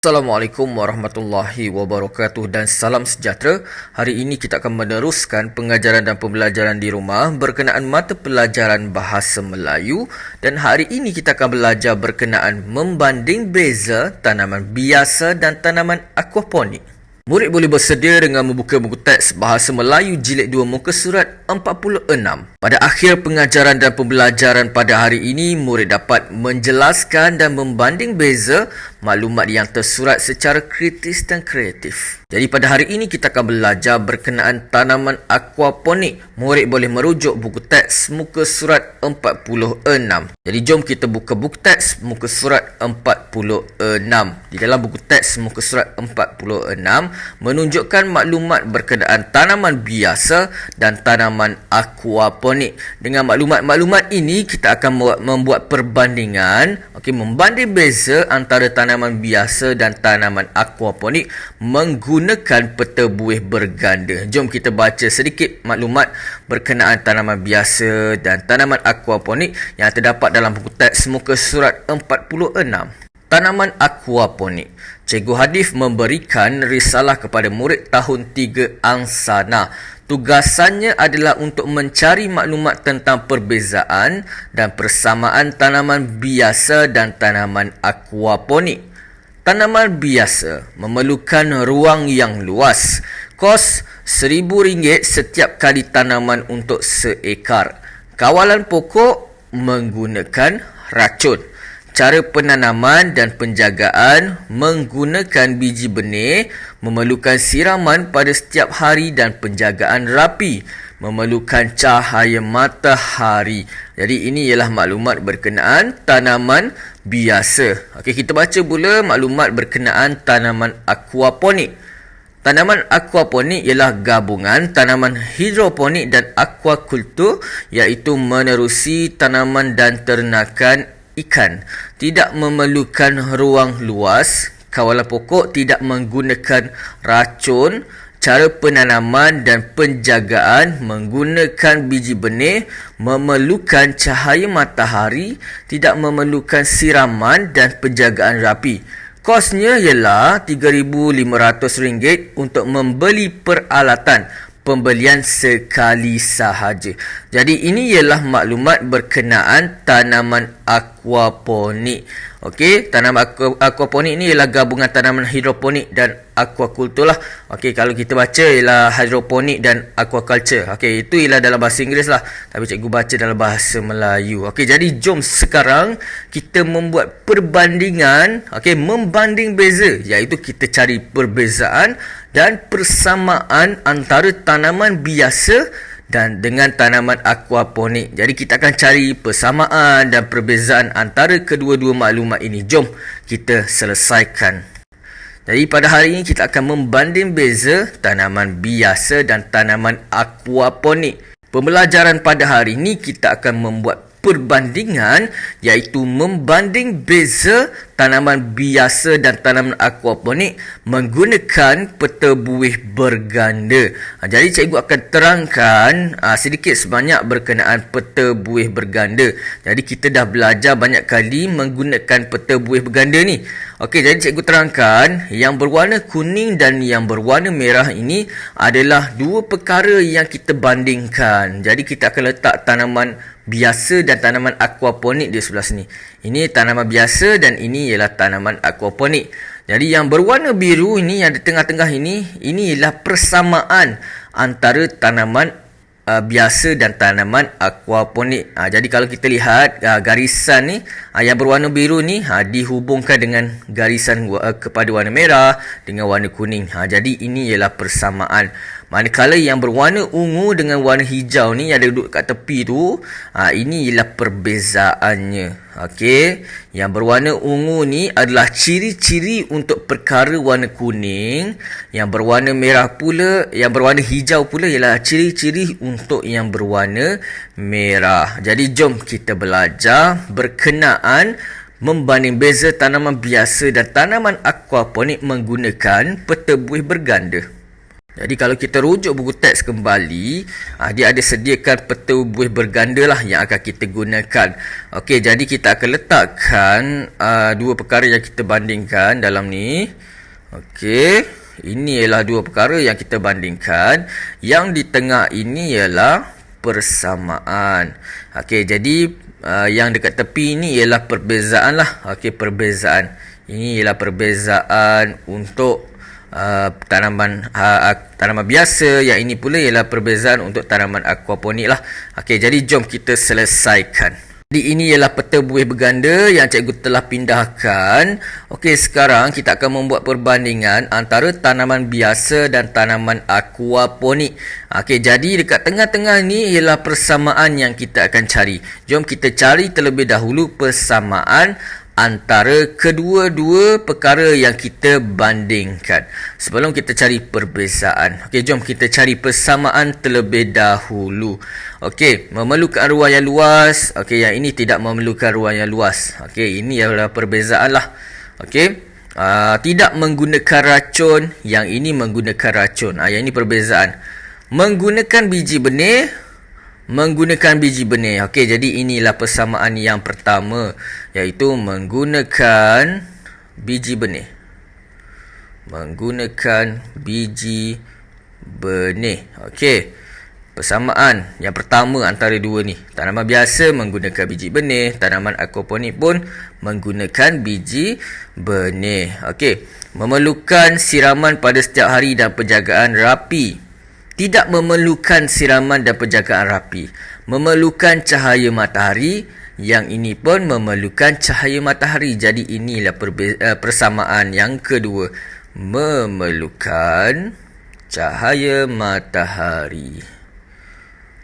Assalamualaikum warahmatullahi wabarakatuh dan salam sejahtera. Hari ini kita akan meneruskan pengajaran dan pembelajaran di rumah berkenaan mata pelajaran Bahasa Melayu, dan hari ini kita akan belajar berkenaan membanding beza tanaman biasa dan tanaman aquaponik. Murid boleh bersedia dengan membuka buku teks Bahasa Melayu Jilid 2 muka surat 46. Pada akhir pengajaran dan pembelajaran pada hari ini, murid dapat menjelaskan dan membanding beza maklumat yang tersurat secara kritis dan kreatif. Jadi pada hari ini kita akan belajar berkenaan tanaman aquaponik. Murid boleh merujuk buku teks muka surat 46. Jadi jom kita buka buku teks muka surat 46. Di dalam buku teks muka surat 46 menunjukkan maklumat berkenaan tanaman biasa dan tanaman aquaponik. Dengan maklumat-maklumat ini kita akan membuat perbandingan, membanding beza antara tanaman biasa dan tanaman aquaponik menggunakan peta buih berganda. Jom kita baca sedikit maklumat berkenaan tanaman biasa dan tanaman aquaponik yang terdapat dalam buku teks muka surat 46. Tanaman aquaponik. Cikgu Hadif memberikan risalah kepada murid tahun 3 angsana. Tugasannya adalah untuk mencari maklumat tentang perbezaan dan persamaan tanaman biasa dan tanaman aquaponik. Tanaman biasa memerlukan ruang yang luas. Kos RM1,000 setiap kali tanaman untuk seekar. Kawalan pokok menggunakan racun. Cara penanaman dan penjagaan menggunakan biji benih, memerlukan siraman pada setiap hari dan penjagaan rapi, memerlukan cahaya matahari. Jadi ini ialah maklumat berkenaan tanaman biasa. Kita baca pula maklumat berkenaan tanaman aquaponik. Tanaman aquaponik ialah gabungan tanaman hidroponik dan aquakultur, iaitu menerusi tanaman dan ternakan ikan. Tidak memerlukan ruang luas. Kawalan pokok tidak menggunakan racun. Cara penanaman dan penjagaan menggunakan biji benih, memerlukan cahaya matahari, tidak memerlukan siraman dan penjagaan rapi. Kosnya ialah RM3,500 untuk membeli peralatan. Pembelian sekali sahaja. Jadi ini ialah maklumat berkenaan tanaman aquaponik. Tanaman aquaponik ni ialah gabungan tanaman hidroponik dan aquakultur lah. Kalau kita baca ialah hidroponik dan aquaculture. Itu ialah dalam bahasa Inggeris lah. Tapi cikgu baca dalam bahasa Melayu. Jadi jom sekarang kita membuat perbandingan, membanding beza, iaitu kita cari perbezaan dan persamaan antara tanaman biasa dan dengan tanaman aquaponik. Jadi kita akan cari persamaan dan perbezaan antara kedua-dua maklumat ini. Jom kita selesaikan. Jadi pada hari ini kita akan membanding beza tanaman biasa dan tanaman aquaponik. Pembelajaran pada hari ini kita akan membuat perbandingan, iaitu membanding beza tanaman biasa dan tanaman aquaponik menggunakan peta buih berganda. Jadi cikgu akan terangkan sedikit sebanyak berkenaan peta buih berganda. Jadi kita dah belajar banyak kali menggunakan peta buih berganda ni. Jadi cikgu terangkan yang berwarna kuning dan yang berwarna merah ini adalah dua perkara yang kita bandingkan. Jadi kita akan letak tanaman biasa dan tanaman aquaponik di sebelah sini. Ini tanaman biasa dan ini ialah tanaman aquaponik. Jadi yang berwarna biru ini, yang di tengah-tengah ini ialah persamaan antara tanaman biasa dan tanaman aquaponik. Jadi kalau kita lihat garisan ni, yang berwarna biru ni dihubungkan dengan garisan kepada warna merah dengan warna kuning. Jadi ini ialah persamaan. Manakala yang berwarna ungu dengan warna hijau ni yang ada duduk kat tepi tu, ini ialah perbezaannya. Yang berwarna ungu ni adalah ciri-ciri untuk perkara warna kuning. Yang berwarna merah pula, yang berwarna hijau pula ialah ciri-ciri untuk yang berwarna merah. Jadi jom kita belajar berkenaan membanding beza tanaman biasa dan tanaman aquaponik menggunakan peta buih berganda. Jadi kalau kita rujuk buku teks kembali, dia ada sediakan peta buih berganda lah yang akan kita gunakan. Okey, jadi kita akan letakkan dua perkara yang kita bandingkan dalam ni. Okey, ini ialah dua perkara yang kita bandingkan. Yang di tengah ini ialah persamaan. Okey, jadi yang dekat tepi ini ialah perbezaan lah. Okey, perbezaan. Ini ialah perbezaan untuk tanaman biasa. Yang ini pula ialah perbezaan untuk tanaman aquaponik lah. Okey, jadi jom kita selesaikan. Jadi ini ialah peta buih berganda yang cikgu telah pindahkan. Okey, sekarang kita akan membuat perbandingan antara tanaman biasa dan tanaman aquaponik. Okey, jadi dekat tengah-tengah ni ialah persamaan yang kita akan cari. Jom kita cari terlebih dahulu persamaan antara kedua-dua perkara yang kita bandingkan sebelum kita cari perbezaan. Okey, jom kita cari persamaan terlebih dahulu. Okey, memerlukan ruang yang luas. Okey, yang ini tidak memerlukan ruang yang luas. Okey, ini adalah perbezaan lah. Okey, tidak menggunakan racun. Yang ini menggunakan racun. Yang ini perbezaan. Menggunakan biji benih, menggunakan biji benih. Okey, jadi inilah persamaan yang pertama, iaitu menggunakan biji benih. Menggunakan biji benih. Okey, persamaan yang pertama antara dua ni. Tanaman biasa menggunakan biji benih, tanaman aquaponik pun menggunakan biji benih. Okey, memerlukan siraman pada setiap hari dan penjagaan rapi. Tidak memerlukan siraman dan penjagaan rapi. Memerlukan cahaya matahari. Yang ini pun memerlukan cahaya matahari. Jadi inilah persamaan yang kedua. Memerlukan cahaya matahari.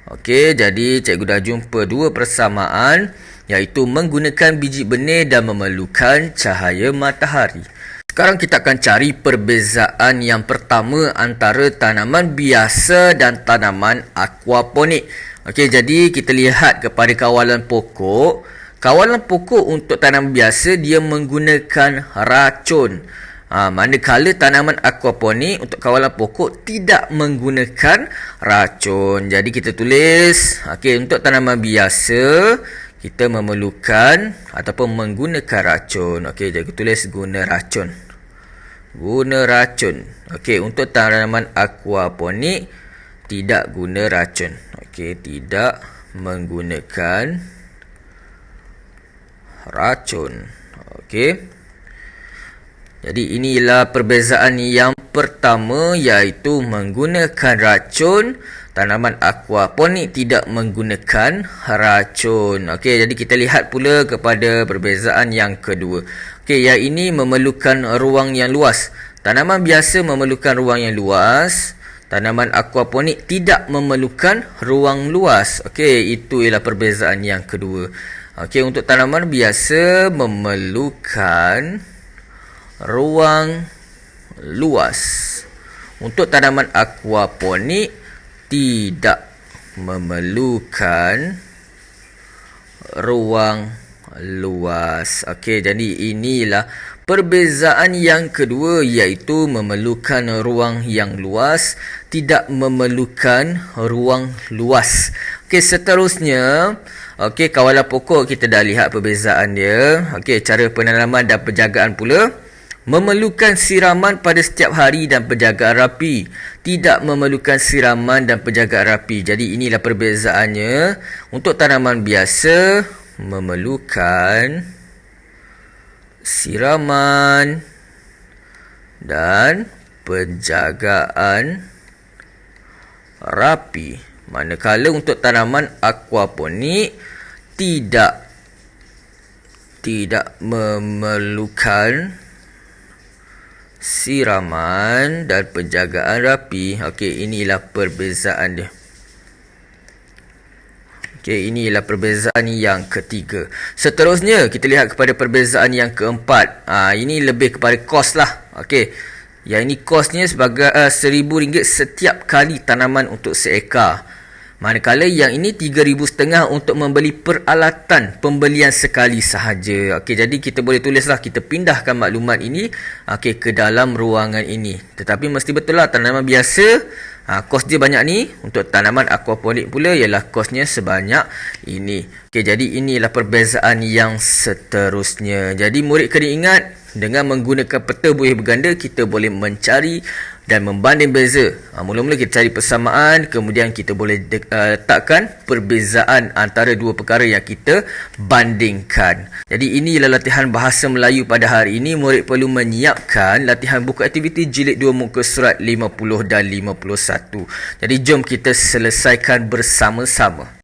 Okey, jadi cikgu dah jumpa dua persamaan, iaitu menggunakan biji benih dan memerlukan cahaya matahari. Sekarang kita akan cari perbezaan yang pertama antara tanaman biasa dan tanaman aquaponik. Okey, jadi kita lihat kepada kawalan pokok. Kawalan pokok untuk tanaman biasa dia menggunakan racun. Manakala tanaman aquaponik untuk kawalan pokok tidak menggunakan racun. Jadi kita tulis, okey, untuk tanaman biasa kita memerlukan ataupun menggunakan racun. Okey, jadi tulis guna racun. Guna racun. Okey, untuk tanaman aquaponik tidak guna racun. Okey, tidak menggunakan racun. Okey. Jadi inilah perbezaan yang pertama, iaitu menggunakan racun. Tanaman aquaponik tidak menggunakan racun. Okey, jadi kita lihat pula kepada perbezaan yang kedua. Okey, yang ini memerlukan ruang yang luas. Tanaman biasa memerlukan ruang yang luas. Tanaman aquaponik tidak memerlukan ruang luas. Okey, itu ialah perbezaan yang kedua. Okey, untuk tanaman biasa memerlukan ruang luas. Untuk tanaman aquaponik tidak memerlukan ruang luas. Okey, jadi inilah perbezaan yang kedua, iaitu memerlukan ruang yang luas, tidak memerlukan ruang luas. Okey, seterusnya, okey, kawalan pokok kita dah lihat perbezaan dia. Okey, cara penanaman dan penjagaan pula. Memerlukan siraman pada setiap hari dan penjagaan rapi. Tidak memerlukan siraman dan penjagaan rapi. Jadi inilah perbezaannya. Untuk tanaman biasa memerlukan siraman dan penjagaan rapi. Manakala untuk tanaman aquaponik tidak memerlukan siraman dan penjagaan rapi. Okey, inilah perbezaan dia. Okey, inilah perbezaan yang ketiga. Seterusnya, kita lihat kepada perbezaan yang keempat. Ini lebih kepada kos lah. Okey, yang ini kosnya sebagai RM1,000 setiap kali tanaman untuk seekar. Manakala yang ini 3,500 untuk membeli peralatan pembelian sekali sahaja. Okey, jadi kita boleh tulislah, kita pindahkan maklumat ini ke dalam ruangan ini. Tetapi mesti betul lah, tanaman biasa kos dia banyak ni. Untuk tanaman aquaponik pula ialah kosnya sebanyak ini. Okey, jadi inilah perbezaan yang seterusnya. Jadi murid kena ingat, dengan menggunakan peta buih berganda kita boleh mencari dan membanding beza. Mula-mula kita cari persamaan, kemudian kita boleh letakkan perbezaan antara dua perkara yang kita bandingkan. Jadi inilah latihan bahasa Melayu pada hari ini. Murid perlu menyiapkan latihan buku aktiviti jilid 2 muka surat 50 dan 51. Jadi jom kita selesaikan bersama-sama.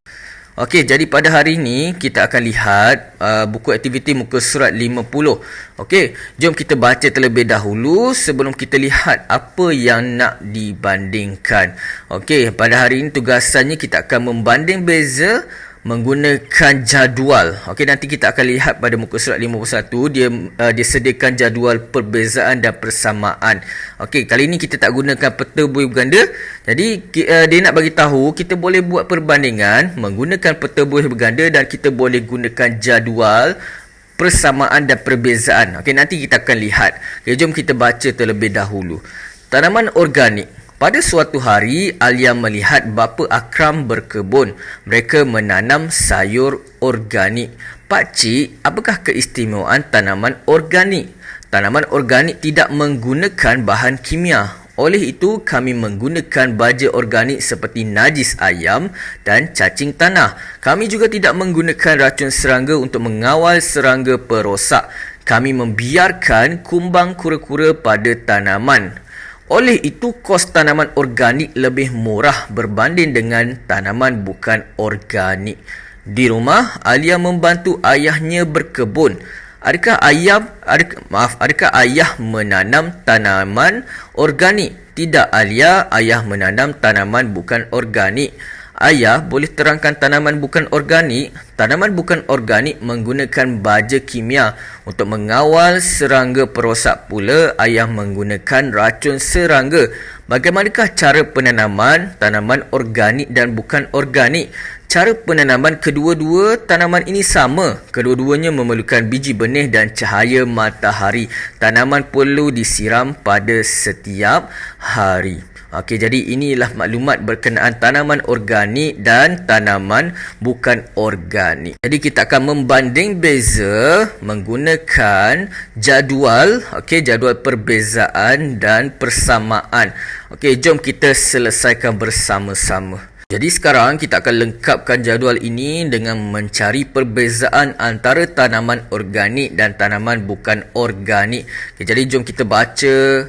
Okey, jadi pada hari ini kita akan lihat buku aktiviti muka surat 50. Okey, jom kita baca terlebih dahulu sebelum kita lihat apa yang nak dibandingkan. Okey, pada hari ini tugasannya kita akan membanding beza menggunakan jadual. Okey, nanti kita akan lihat pada muka surat 51 dia sediakan jadual perbezaan dan persamaan. Okey, kali ini kita tak gunakan peta buih berganda. Jadi dia nak bagi tahu kita boleh buat perbandingan menggunakan peta buih berganda dan kita boleh gunakan jadual persamaan dan perbezaan. Okey, nanti kita akan lihat. Okey, jom kita baca terlebih dahulu. Tanaman organik. Pada suatu hari, Alia melihat bapa Akram berkebun. Mereka menanam sayur organik. Pakcik, apakah keistimewaan tanaman organik? Tanaman organik tidak menggunakan bahan kimia. Oleh itu, kami menggunakan baja organik seperti najis ayam dan cacing tanah. Kami juga tidak menggunakan racun serangga untuk mengawal serangga perosak. Kami membiarkan kumbang kura-kura pada tanaman. Oleh itu, kos tanaman organik lebih murah berbanding dengan tanaman bukan organik. Di rumah, Alia membantu ayahnya berkebun. Adakah ayah menanam tanaman organik? Tidak, Alia, ayah menanam tanaman bukan organik. Ayah, boleh terangkan tanaman bukan organik? Tanaman bukan organik menggunakan baja kimia. Untuk mengawal serangga perosak pula, ayah menggunakan racun serangga. Bagaimanakah cara penanaman tanaman organik dan bukan organik? Cara penanaman kedua-dua tanaman ini sama. Kedua-duanya memerlukan biji benih dan cahaya matahari. Tanaman perlu disiram pada setiap hari. Okey, jadi inilah maklumat berkenaan tanaman organik dan tanaman bukan organik. Jadi kita akan membanding beza menggunakan jadual, jadual perbezaan dan persamaan. Okey, jom kita selesaikan bersama-sama. Jadi sekarang kita akan lengkapkan jadual ini dengan mencari perbezaan antara tanaman organik dan tanaman bukan organik. Okay, jadi jom kita baca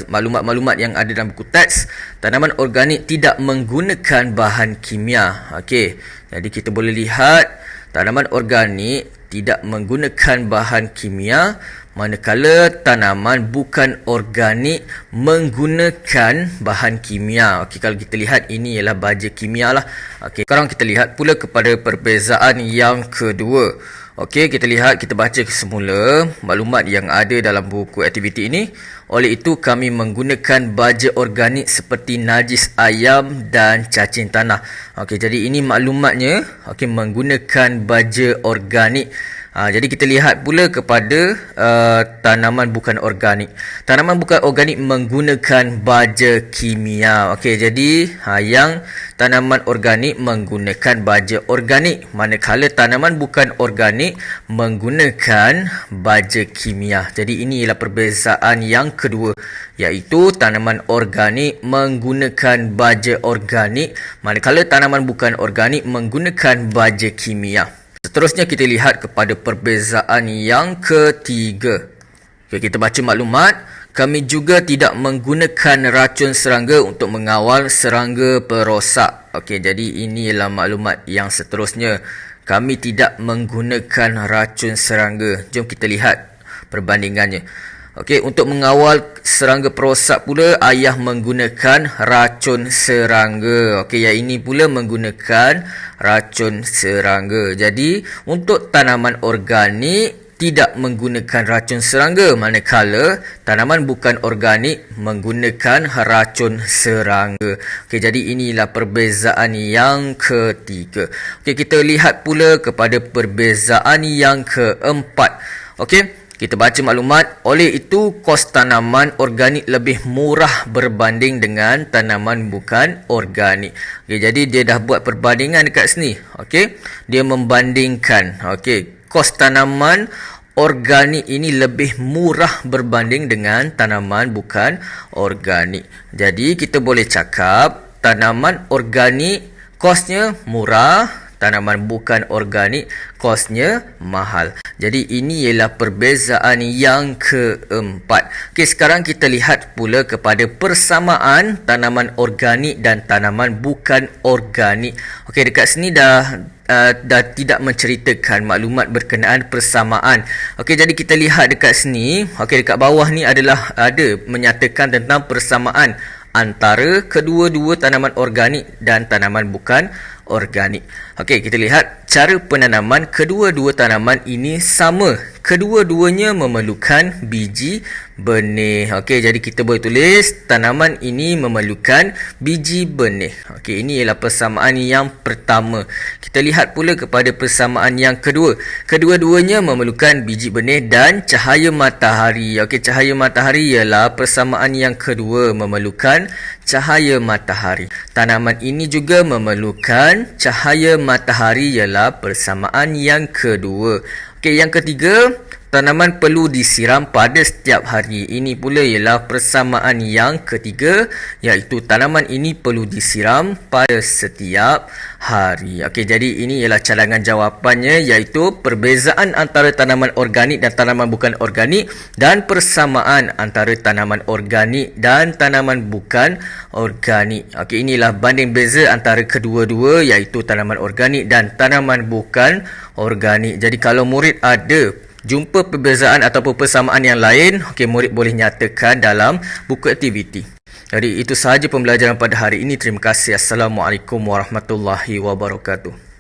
maklumat-maklumat yang ada dalam buku teks. Tanaman organik tidak menggunakan bahan kimia. Okey, jadi kita boleh lihat tanaman organik tidak menggunakan bahan kimia, manakala tanaman bukan organik menggunakan bahan kimia. Okey, kalau kita lihat ini ialah baja kimia lah. Okey, sekarang kita lihat pula kepada perbezaan yang kedua. Okey, kita baca semula maklumat yang ada dalam buku aktiviti ini. Oleh itu, kami menggunakan baja organik seperti najis ayam dan cacing tanah. Okey, jadi ini maklumatnya. Okey, menggunakan baja organik. Jadi kita lihat pula kepada tanaman bukan organik. Tanaman bukan organik menggunakan baja kimia. Okey, jadi yang tanaman organik menggunakan baja organik, manakala tanaman bukan organik menggunakan baja kimia. Jadi ini ialah perbezaan yang kedua, iaitu tanaman organik menggunakan baja organik, manakala tanaman bukan organik menggunakan baja kimia. Seterusnya kita lihat kepada perbezaan yang ketiga. Okay, kita baca maklumat. Kami juga tidak menggunakan racun serangga untuk mengawal serangga perosak. Okey, jadi ini ialah maklumat yang seterusnya. Kami tidak menggunakan racun serangga. Jom kita lihat perbandingannya. Okey, untuk mengawal serangga perosak pula, ayah menggunakan racun serangga. Okey, yang ini pula menggunakan racun serangga. Jadi, untuk tanaman organik tidak menggunakan racun serangga, manakala tanaman bukan organik menggunakan racun serangga. Okey, jadi inilah perbezaan yang ketiga. Okey, kita lihat pula kepada perbezaan yang keempat. Okey, kita baca maklumat. Oleh itu, kos tanaman organik lebih murah berbanding dengan tanaman bukan organik. Okey, jadi dia dah buat perbandingan dekat sini. Okey, dia membandingkan. Okey, kos tanaman organik ini lebih murah berbanding dengan tanaman bukan organik. Jadi kita boleh cakap tanaman organik kosnya murah, tanaman bukan organik kosnya mahal. Jadi ini ialah perbezaan yang keempat. Okey, sekarang kita lihat pula kepada persamaan tanaman organik dan tanaman bukan organik. Okey, dekat sini dah tidak menceritakan maklumat berkenaan persamaan. Okey, jadi kita lihat dekat sini. Okey, dekat bawah ni adalah ada menyatakan tentang persamaan antara kedua-dua tanaman organik dan tanaman bukan organik. Okey, kita lihat cara penanaman kedua-dua tanaman ini sama. Kedua-duanya memerlukan biji benih. Okey, jadi kita boleh tulis tanaman ini memerlukan biji benih. Okey, ini ialah persamaan yang pertama. Kita lihat pula kepada persamaan yang kedua. Kedua-duanya memerlukan biji benih dan cahaya matahari. Okey, cahaya matahari ialah persamaan yang kedua, memerlukan cahaya matahari. Tanaman ini juga memerlukan cahaya matahari ialah persamaan yang kedua. Okey, yang ketiga, tanaman perlu disiram pada setiap hari. Ini pula ialah persamaan yang ketiga, iaitu tanaman ini perlu disiram pada setiap hari. Okey, jadi ini ialah cadangan jawapannya, iaitu perbezaan antara tanaman organik dan tanaman bukan organik dan persamaan antara tanaman organik dan tanaman bukan organik. Okey, inilah banding beza antara kedua-dua, iaitu tanaman organik dan tanaman bukan organik. Jadi kalau murid ada jumpa perbezaan ataupun persamaan yang lain, okey, murid boleh nyatakan dalam buku aktiviti. Jadi itu sahaja pembelajaran pada hari ini. Terima kasih. Assalamualaikum warahmatullahi wabarakatuh.